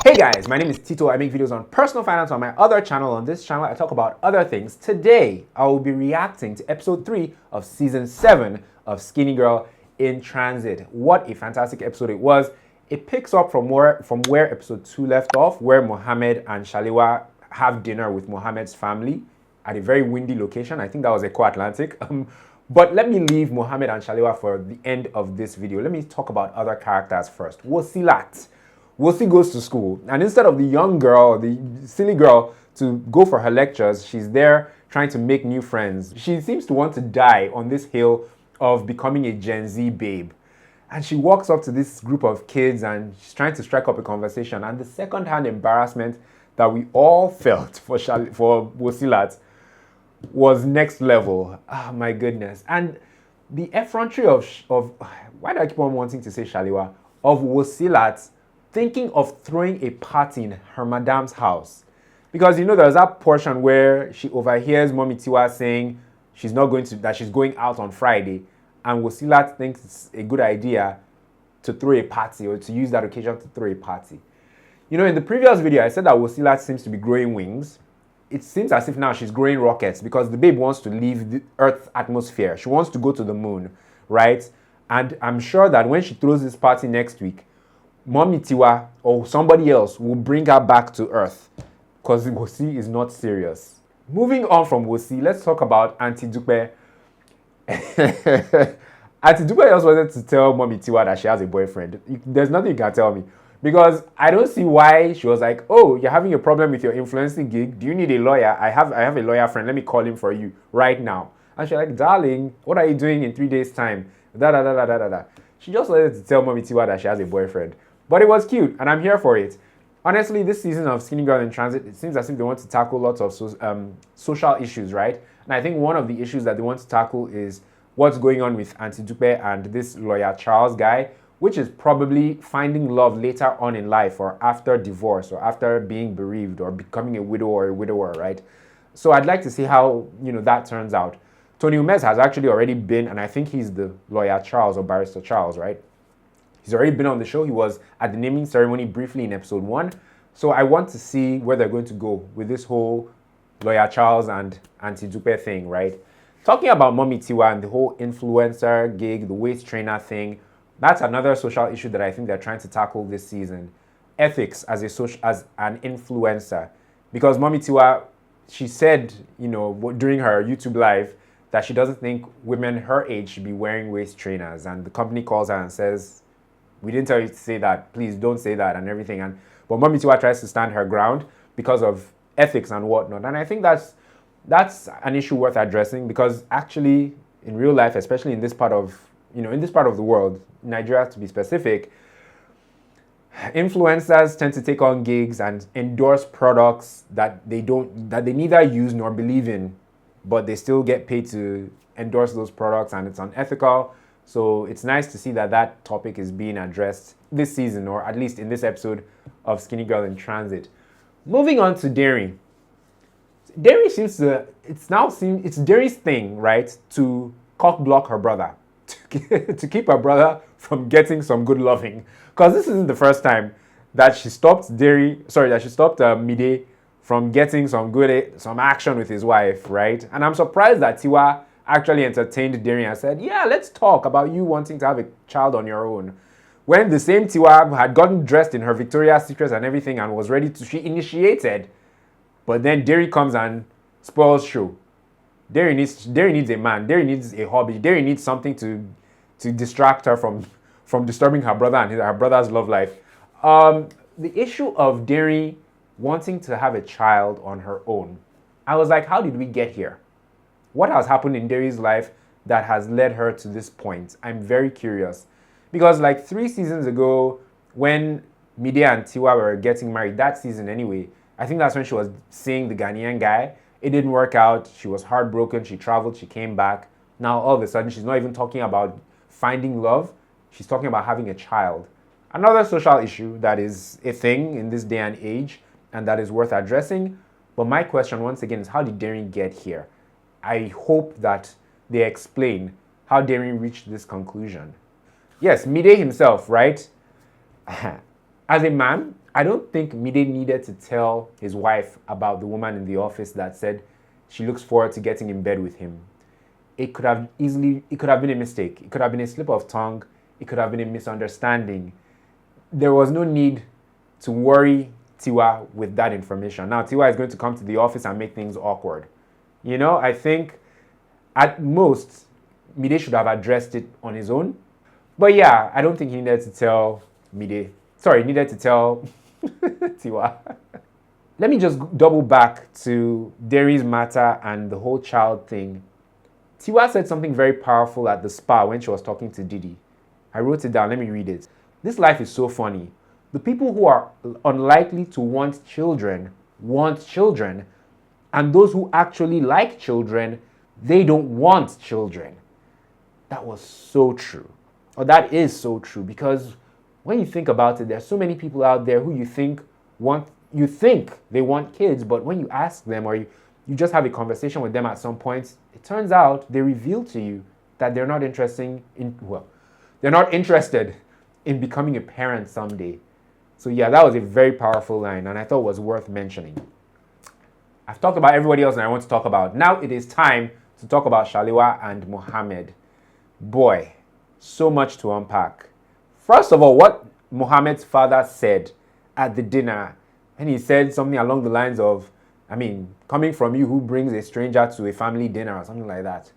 Hey guys, my name is Tito. I make videos on personal finance on my other channel. On this channel, I talk about other things. Today, I will be reacting to episode 3 of season 7 of Skinny Girl in Transit. What a fantastic episode it was. It picks up from where episode 2 left off, where Mohammed and Shalewa have dinner with Mohammed's family at a very windy location. I think that was Eco Atlantic. But let me leave Mohammed and Shalewa for the end of this video. Let me talk about other characters first. Wosi goes to school, and instead of the young girl, the silly girl, to go for her lectures, she's there trying to make new friends. She seems to want to die on this hill of becoming a Gen Z babe. And she walks up to this group of kids and she's trying to strike up a conversation. And the second-hand embarrassment that we all felt for Wosi was next level. Oh my goodness. And the effrontery of why do I keep on wanting to say Shalewa? Of Wosi thinking of throwing a party in her madam's house. Because you know there's that portion where she overhears Mummy Tiwa saying that she's going out on Friday, and Wosi thinks it's a good idea to throw a party, or to use that occasion to throw a party. You know, in the previous video I said that Wosi seems to be growing wings. It seems as if now she's growing rockets, because the babe wants to leave the Earth's atmosphere. She wants to go to the moon, right? And I'm sure that when she throws this party next week, Mummy Tiwa or somebody else will bring her back to Earth, because Wosi is not serious. Moving on from Wosi, let's talk about Aunty Dupe. Aunty Dupe just wanted to tell Mummy Tiwa that she has a boyfriend. There's nothing you can tell me, because I don't see why she was like, oh, you're having a problem with your influencing gig? Do you need a lawyer? I have a lawyer friend. Let me call him for you right now. And she's like, darling, what are you doing in 3 days' time? She just wanted to tell Mummy Tiwa that she has a boyfriend. But it was cute, and I'm here for it. Honestly, this season of Skinny Girl in Transit, it seems as if they want to tackle lots of social issues, right? And I think one of the issues that they want to tackle is what's going on with Aunty Dupe and this lawyer Charles guy, which is probably finding love later on in life, or after divorce, or after being bereaved, or becoming a widow or a widower, right? So I'd like to see how, that turns out. Tony Umez has actually already been, and I think he's the lawyer Charles, or barrister Charles, right? He's already been on the show. He was at the naming ceremony briefly in episode 1. So I want to see where they're going to go with this whole lawyer Charles and Aunty Dupe thing, right? Talking about Mummy Tiwa and the whole influencer gig, the waist trainer thing, that's another social issue that I think they're trying to tackle this season. Ethics as an influencer. Because Mummy Tiwa, she said, during her YouTube live, that she doesn't think women her age should be wearing waist trainers. And the company calls her and says, we didn't tell you to say that, please don't say that, and everything. But Mummy Tiwa tries to stand her ground because of ethics and whatnot. And I think that's an issue worth addressing, because actually in real life, especially in this part of the world, Nigeria to be specific, influencers tend to take on gigs and endorse products that they neither use nor believe in, but they still get paid to endorse those products, and it's unethical. So it's nice to see that topic is being addressed this season, or at least in this episode of Skinny Girl in Transit. Moving on to Derry. Derry it's Derry's thing, right, to cock block her brother, to keep her brother from getting some good loving. Because this isn't the first time that she stopped Mide from getting some action with his wife, right? And I'm surprised that Tiwa actually entertained Derry and said, yeah, let's talk about you wanting to have a child on your own. When the same Tiwa had gotten dressed in her Victoria's Secret and everything and was ready to, she initiated. But then Derry comes and spoils show. Derry needs a man. Derry needs a hobby. Derry needs something to distract her from disturbing her brother and her brother's love life. The issue of Derry wanting to have a child on her own, I was like, how did we get here? What has happened in Derry's life that has led her to this point? I'm very curious. Because like 3 seasons ago, when Mide and Tiwa were getting married, that season anyway, I think that's when she was seeing the Ghanaian guy. It didn't work out. She was heartbroken. She traveled. She came back. Now all of a sudden, she's not even talking about finding love. She's talking about having a child. Another social issue that is a thing in this day and age, and that is worth addressing. But my question once again is, how did Derry get here? I hope that they explain how Derry reached this conclusion. Yes, Mide himself, right? As a man, I don't think Mide needed to tell his wife about the woman in the office that said she looks forward to getting in bed with him. It could have been a mistake. It could have been a slip of tongue. It could have been a misunderstanding. There was no need to worry Tiwa with that information. Now, Tiwa is going to come to the office and make things awkward. You know, I think at most, Mide should have addressed it on his own. But yeah, I don't think he needed to tell Mide. Sorry, he needed to tell Tiwa. Let me just double back to Derry's matter and the whole child thing. Tiwa said something very powerful at the spa when she was talking to Didi. I wrote it down. Let me read it. This life is so funny. The people who are unlikely to want children, and those who actually like children, they don't want children. That was so true. Or that is so true, because when you think about it, there's so many people out there who you think they want kids, but when you ask them or you just have a conversation with them at some point, it turns out they reveal to you that they're not interested in becoming a parent someday. So yeah, that was a very powerful line, and I thought it was worth mentioning. I've talked about everybody else, and I want to talk about. Now it is time to talk about Shalewa and Muhammad. Boy, so much to unpack. First of all, what Muhammad's father said at the dinner, and he said something along the lines of, I mean, coming from you who brings a stranger to a family dinner or something like that.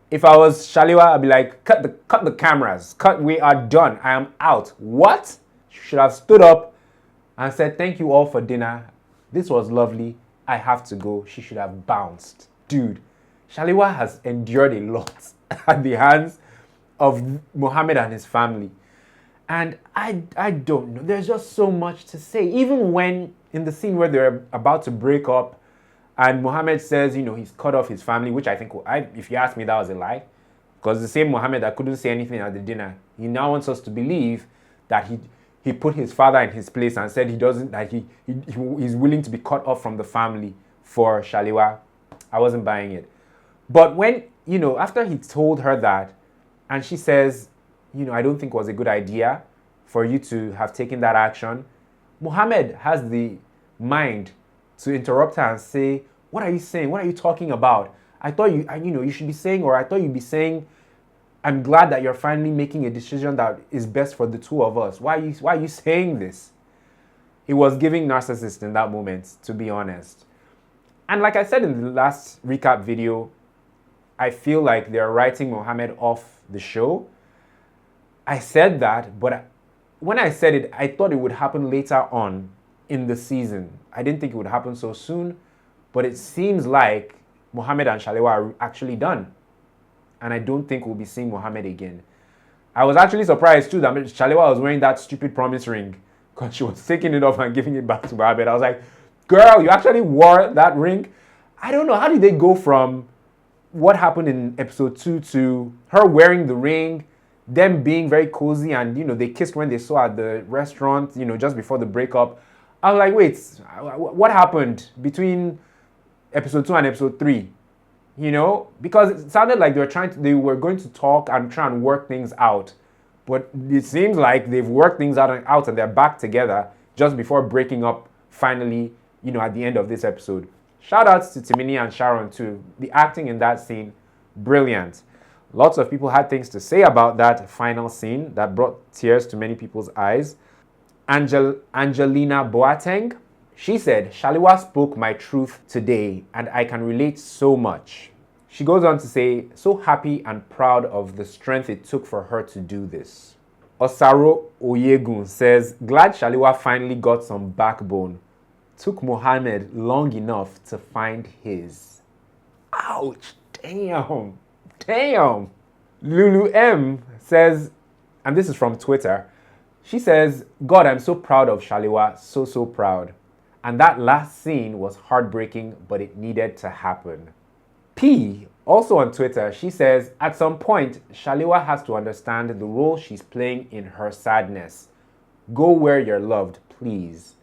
If I was Shalewa, I'd be like, cut the cameras. We are done. I am out. What? You should have stood up and said, thank you all for dinner. This was lovely. I have to go. She should have bounced. Dude, Shalewa has endured a lot at the hands of Muhammad and his family. And I don't know. There's just so much to say. Even when in the scene where they're about to break up and Muhammad says, you know, he's cut off his family, which I think, if you ask me, that was a lie. Because the same Muhammad that couldn't say anything at the dinner, he now wants us to believe that he put his father in his place and said he's willing to be cut off from the family for Shalewa. I wasn't buying it. But when, you know, after he told her that, and she says, you know, I don't think it was a good idea for you to have taken that action, Muhammad has the mind to interrupt her and say, what are you saying? What are you talking about? I thought you should be saying, or I thought you'd be saying, I'm glad that you're finally making a decision that is best for the two of us. Why are you saying this? It was giving narcissist in that moment, to be honest. And like I said in the last recap video, I feel like they're writing Muhammad off the show. I said that, but when I said it, I thought it would happen later on in the season. I didn't think it would happen so soon, but it seems like Muhammad and Shalewa are actually done. And I don't think we'll be seeing Muhammad again. I was actually surprised too that Shalewa was wearing that stupid promise ring, because she was taking it off and giving it back to Muhammad. I was like, girl, you actually wore that ring? I don't know. How did they go from what happened in episode 2 to her wearing the ring, them being very cozy, and, you know, they kissed when they saw at the restaurant, you know, just before the breakup. I was like, wait, what happened between episode 2 and episode 3? You know, because it sounded like they were going to talk and try and work things out. But it seems like they've worked things out and they're back together just before breaking up finally, you know, at the end of this episode. Shout outs to Timini and Sharon too. The acting in that scene, brilliant. Lots of people had things to say about that final scene that brought tears to many people's eyes. Angelina Boateng, she said, Shalewa spoke my truth today and I can relate so much. She goes on to say, so happy and proud of the strength it took for her to do this. Osaro Oyegun says, glad Shalewa finally got some backbone. Took Muhammad long enough to find his. Ouch, damn. Lulu M says, and this is from Twitter, she says, God, I'm so proud of Shalewa, so proud. And that last scene was heartbreaking, but it needed to happen. P, also on Twitter, she says, at some point, Shalewa has to understand the role she's playing in her sadness. Go where you're loved, please.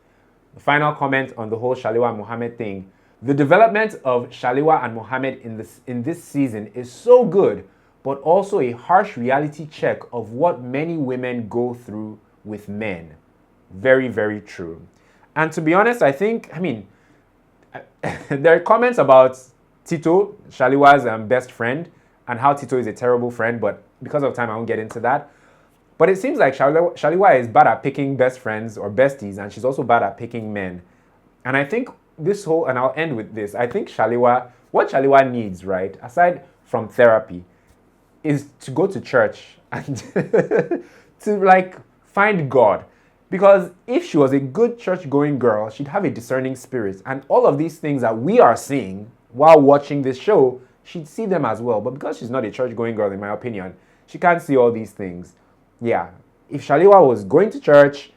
The final comment on the whole Shalewa and Muhammad thing. The development of Shalewa and Muhammad in this season is so good, but also a harsh reality check of what many women go through with men. Very, very true. And to be honest, I think, there are comments about Tito, Shalewa's best friend, and how Tito is a terrible friend, but because of time, I won't get into that. But it seems like Shalewa is bad at picking best friends or besties, and she's also bad at picking men. And I think and I'll end with this, I think what Shalewa needs, right, aside from therapy, is to go to church and to like find God. Because if she was a good church-going girl, she'd have a discerning spirit. And all of these things that we are seeing while watching this show, she'd see them as well. But because she's not a church-going girl, in my opinion, she can't see all these things. Yeah, if Shalewa was going to church,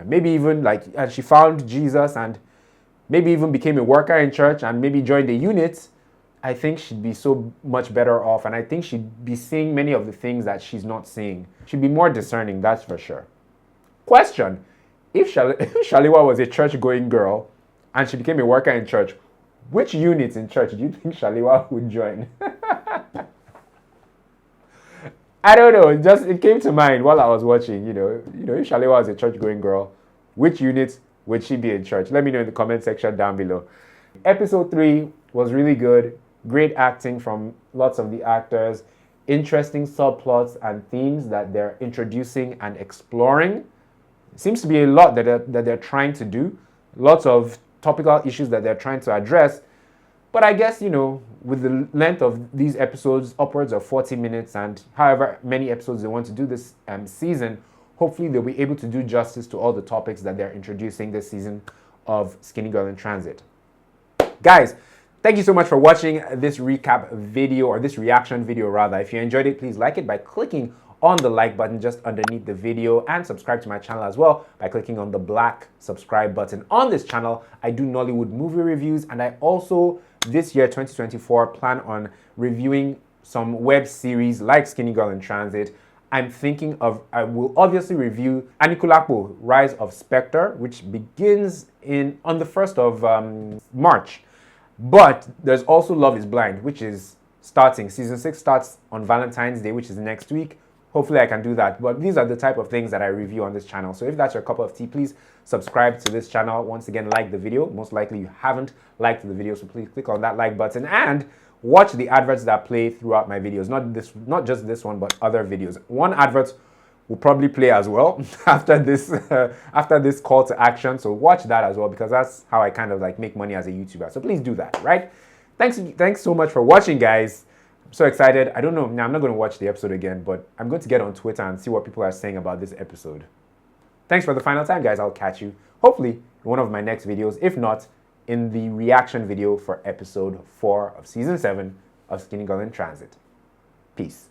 maybe even and she found Jesus and maybe even became a worker in church and maybe joined a unit, I think she'd be so much better off. And I think she'd be seeing many of the things that she's not seeing. She'd be more discerning, that's for sure. Question: if Shalewa was a church-going girl and she became a worker in church, which unit in church do you think Shalewa would join? I don't know. It came to mind while I was watching. If Shalewa was a church-going girl, which unit would she be in church? Let me know in the comment section down below. Episode 3 was really good. Great acting from lots of the actors. Interesting subplots and themes that they're introducing and exploring. Seems to be a lot that they're trying to do. Lots of topical issues that they're trying to address. But I guess, with the length of these episodes, upwards of 40 minutes, and however many episodes they want to do this season, hopefully they'll be able to do justice to all the topics that they're introducing this season of Skinny Girl in Transit. Guys, thank you so much for watching this recap video, or this reaction video rather. If you enjoyed it, please like it by clicking on the like button just underneath the video, and subscribe to my channel as well by clicking on the black subscribe button. On this channel, I do Nollywood movie reviews, and I also, this year 2024, plan on reviewing some web series like Skinny Girl in Transit. I will obviously review Anikulapo, Rise of Spectre, which begins on the 1st of March. But there's also Love is Blind, which is starting. Season 6 starts on Valentine's Day, which is next week. Hopefully I can do that. But these are the type of things that I review on this channel. So if that's your cup of tea, please subscribe to this channel. Once again, like the video. Most likely you haven't liked the video, so please click on that like button and watch the adverts that play throughout my videos. Not just this one, but other videos. One advert will probably play as well after this call to action. So watch that as well, because that's how I kind of make money as a YouTuber. So please do that, right? Thanks so much for watching, guys. I'm so excited. I don't know. Now, I'm not going to watch the episode again, but I'm going to get on Twitter and see what people are saying about this episode. Thanks for the final time, guys. I'll catch you, hopefully, in one of my next videos. If not, in the reaction video for episode 4 of season 7 of Skinny Girl in Transit. Peace.